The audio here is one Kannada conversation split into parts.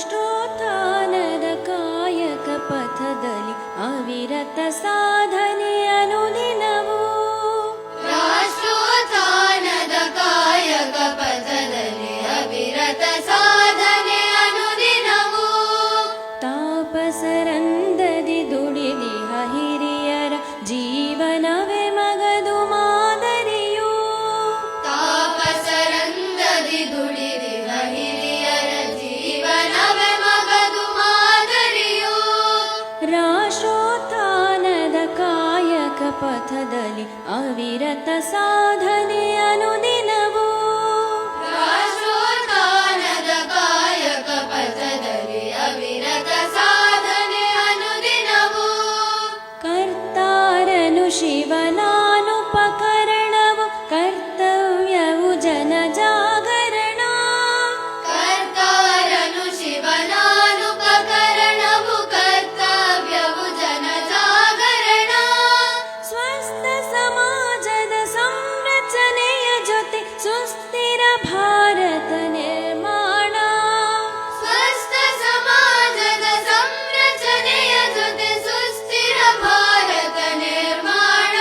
ರಾಷ್ಟ್ರೋತ್ಥಾನದ ಕಾಯಕ ಪಥದಲ್ಲಿ ಅವಿರತ ಸಾಧನೆ ಅನುದಿನವೂ. ರಾಷ್ಟ್ರೋತ್ಥಾನದ ಕಾಯಕ ಪಥದಲ್ಲಿ ಅವಿರತ ಸಾಧನೆ ಅನುದಿನವೂ. ತಾಪಸರಂದದಿ ದುಡಿದಿಹ ಹಿರಿಯರ ಜೀವನವೇ ಮಗದು ಮಾದರಿಯು. ತಾಪಸರಂದದಿ ದುಡಿದಿಹ ಹಿರಿಯರ ಜೀವನವೇ ಮಗದು ಮಾದರಿಯು. ರಾಷ್ಟ್ರೋತ್ಥಾನದ ಕಾಯಕ ಪಥದಲ್ಲಿ ಅವಿರತ ಸಾಧನೆ ಅನುದಿನವೂ. ರಾಷ್ಟ್ರೋತ್ಥಾನದ ಕಾಯಕ ಪಥದಲ್ಲಿ ಅವಿರತ ಸಾಧನೆ ಅನುದಿನವೂ. ಕರ್ತಾರನು ಶಿವನಾನುಪಕರಣವು ಕರ್ತವ್ಯವು ಜನ ಜಾಗರಣ. ಕರ್ತಾರನು ಶಿವನಾನುಪಕರಣವು ಕರ್ತವ್ಯವು ಜನ ಜಾಗರಣ. ಸ್ವಸ್ಥ ಸಮಾಜದ ಸಂರಚನೆಯ ಜೊತೆ ಸುಸ್ಥಿರ ಭಾರತ ನಿರ್ಮಾಣ. ಸ್ವಸ್ಥ ಸಮಾಜದ ಸಂರಚನೆಯ ಜೊತೆ ಸುಸ್ಥಿರ ಭಾರತ ನಿರ್ಮಾಣ.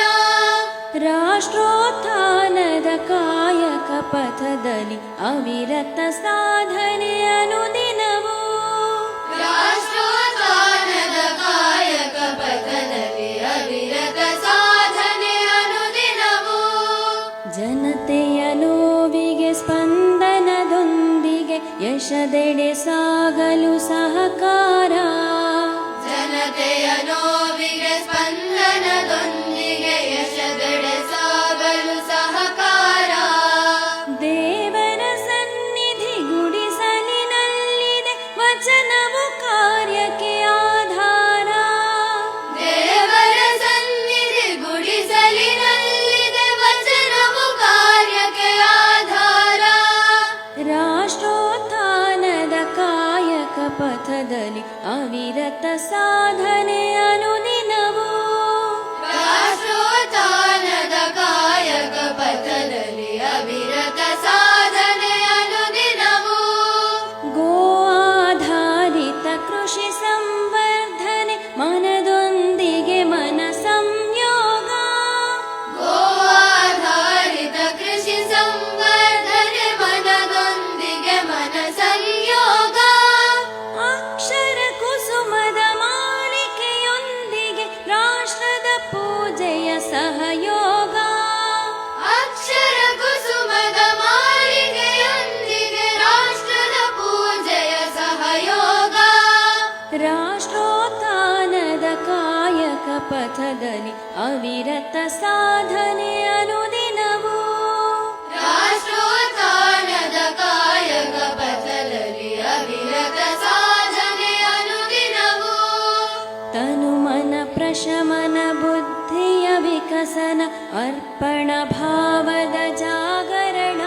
ರಾಷ್ಟ್ರೋತ್ಥಾನದ ಕಾಯಕ ಪಥದಲ್ಲಿ ಅವಿರತ ಸಾಧನೆ ಅನುದಿನವೂ. ರಾಷ್ಟ್ರೋತ್ಥಾನದ ಕಾಯಕ ಪಥದಲ್ಲಿ ಅವಿರತ ಸಾಧನೆ ಅನುದಿನವೂ. ಜನತೆಯ ನೋವಿಗೆ ಸ್ಪಂದನದೊಂದಿಗೆ ಯಶದೆಡೆ ಸಾಗಲು ಸಹಕಾರ. ಜನತೆಯ ನೋವಿಗೆ ಸ್ಪಂದನದೊಂದಿಗೆ ಯಶದೆಡೆ ಸಾಗಲು ಸಹಕಾರ. ದೇವರ ಸನ್ನಿಧಿ ಗುಡಿಸಲಿನಲ್ಲಿದೆ ವಚನವು ಕಾರ್ಯಕ್ಕೆ ಆಧಾರ. ದೇವರ ಸನ್ನಿಧಿ ಗುಡಿಸಲಿನಲ್ಲಿದೆ ವಚನವು ಕಾರ್ಯಕ್ಕೆ ಆಧಾರ. ರಾಷ್ಟ್ರೋತ್ಥಾನದ ಕಾಯಕ ಪಥದಲ್ಲಿ ಅವಿರತ ಸಾಧನೆ ಅನುದಿನವೂ. ರಾಷ್ಟ್ರೋತ್ಥಾನದ ಕಾಯಕ ಪಥದಲ್ಲಿ ಅವಿರತ ಸಾಧನೆ ಅನುದಿನವೂ. ಗೋ ಆಧಾರಿತ ಕೃಷಿ ಸಂವರ್ಧನೆ ಮನದೊಂದಿಗೆ ಮನ ಸಂಯೋಗ. ಗೋ ಆಧಾರಿತ ಕೃಷಿ ಸಂವರ್ಧನೆ ಮನದೊಂದಿಗೆ ಮನ ಸಂಯೋಗ. ಅಕ್ಷರ ಕುಸುಮದ ಮಾಲಿಕೆಯೊಂದಿಗೆ ರಾಷ್ಟ್ರದ ಪೂಜೆಯ ಸಹಯೋಗ. ಅಕ್ಷರ ಕುಸುಮದ ಮಾಲಿಕೆಯೊಂದಿಗೆ ರಾಷ್ಟ್ರದ ಪೂಜೆಯ ಸಹಯೋಗ. ರಾಷ್ಟ್ರೋತ್ಥಾನದ ಕಾಯಕ ಪಥದಲ್ಲಿ ಅವಿರತ ಸಾಧನೆ ಅನುದಿನವೂ. ರಾಷ್ಟ್ರೋತ್ಥಾನದ ಕಾಯಕ ಪಥದಲ್ಲಿ ಅವಿರತ ಸಾಧನೆ ಅನುದಿನವೂ. ತನುಮನ ಪ್ರಶಮನ ಬುದ್ಧಿಯ ವಿಕಸನ ಅರ್ಪಣ ಭಾವದ ಜಾಗರಣ.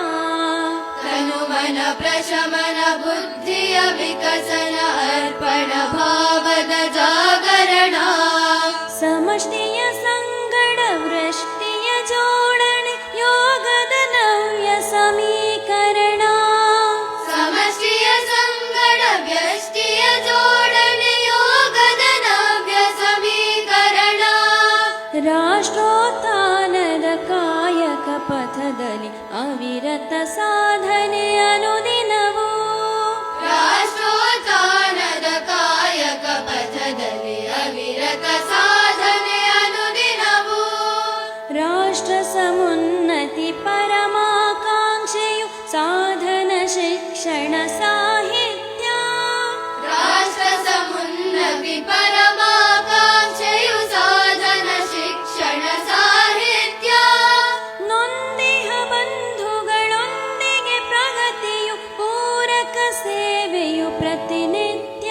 ತನುಮನ ಪ್ರಶಮನ ಬುದ್ಧಿಯ ವಿಕಸನ ಅರ್ಪಣ ಭಾವದ ಜಾಗರಣ. ಸಮಷ್ಟಿಯ ಸಂಗಡ ವೃಷ್ಟಿಯ ಜೋಡಣೆ ಯೋಗದ ನವ್ಯ ಸಮೀಕರಣ. ಸಮಷ್ಟಿಯ ಸಂಗಡ ವ್ಯಷ್ಟಿಯ ಜೋಡಣೆ ಯೋಗದ ನವ್ಯ ಸಮೀಕರಣ. ರಾಷ್ಟ್ರೋತ್ಥಾನದ ಕಾಯಕ ಪಥದಲ್ಲಿ ಅವಿರತ ಸಾಧನೆ ಅನುದಿನವೂ. ರಾಷ್ಟ್ರೋತ್ಥಾನದ ಕಾಯಕ ಪಥದಲ್ಲಿ ಅವಿರತ ಸಾಧನೆ ಅನುದಿನವೂ. ರಾಷ್ಟ್ರ ಸಮುನ್ನತಿ ಪರಮಾಕಾಂಕ್ಷೆಯು ಸಾಧನ ಶಿಕ್ಷಣ ಸಾಹಿತ್ಯ. ರಾಷ್ಟ್ರ ಸಮುನ್ನತಿ ಪರಮಾಕಾಂಕ್ಷೆಯು ಸಾಧನ ಶಿಕ್ಷಣ ಸಾಹಿತ್ಯ. ನೊಂದಿಹ ಬಂಧುಗಳೊಂದಿಗೆ ಪ್ರಗತಿಯು ಪೂರಕ ಸೇವೆಯು ಪ್ರತಿನಿತ್ಯ.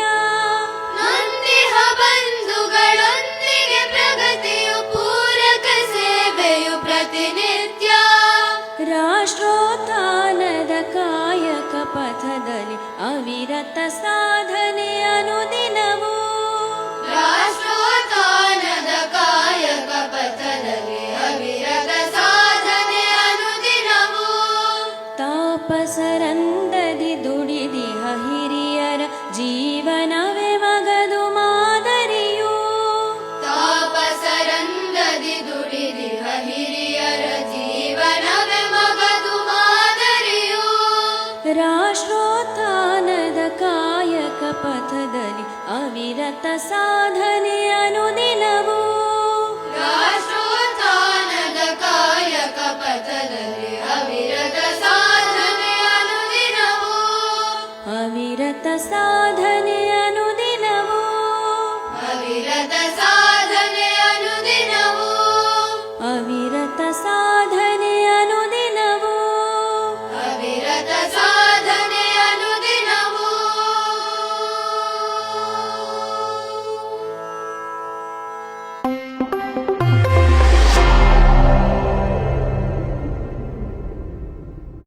ನೊಂದಿಹ ಬಂಧುಗಳೊಂದಿಗೆ ಪ್ರಗತಿಯು ಪೂರಕ ಸೇವೆಯು ಪ್ರತಿನಿತ್ಯ. ರಾಷ್ಟ್ರೋತ್ಥಾನದ ಕಾಯಕ ಪಥದಲ್ಲಿ ಅವಿರತ ಸಾಧನೆ ಅನುದಿನವೂ. ರಾಷ್ಟ್ರೋತ್ಥಾನದ ಕಾಯಕ ಪಥದಲ್ಲಿ ಅವಿರತ ಸಾಧನೆ ಅನುದಿನವೂ. ತಾಪಸರಂದದಿ ದುಡಿದಿಹ ಹಿರಿಯರ ಜೀವ ಅವಿರತ ಸಾಧನೆ ಅನುದಿನವೂ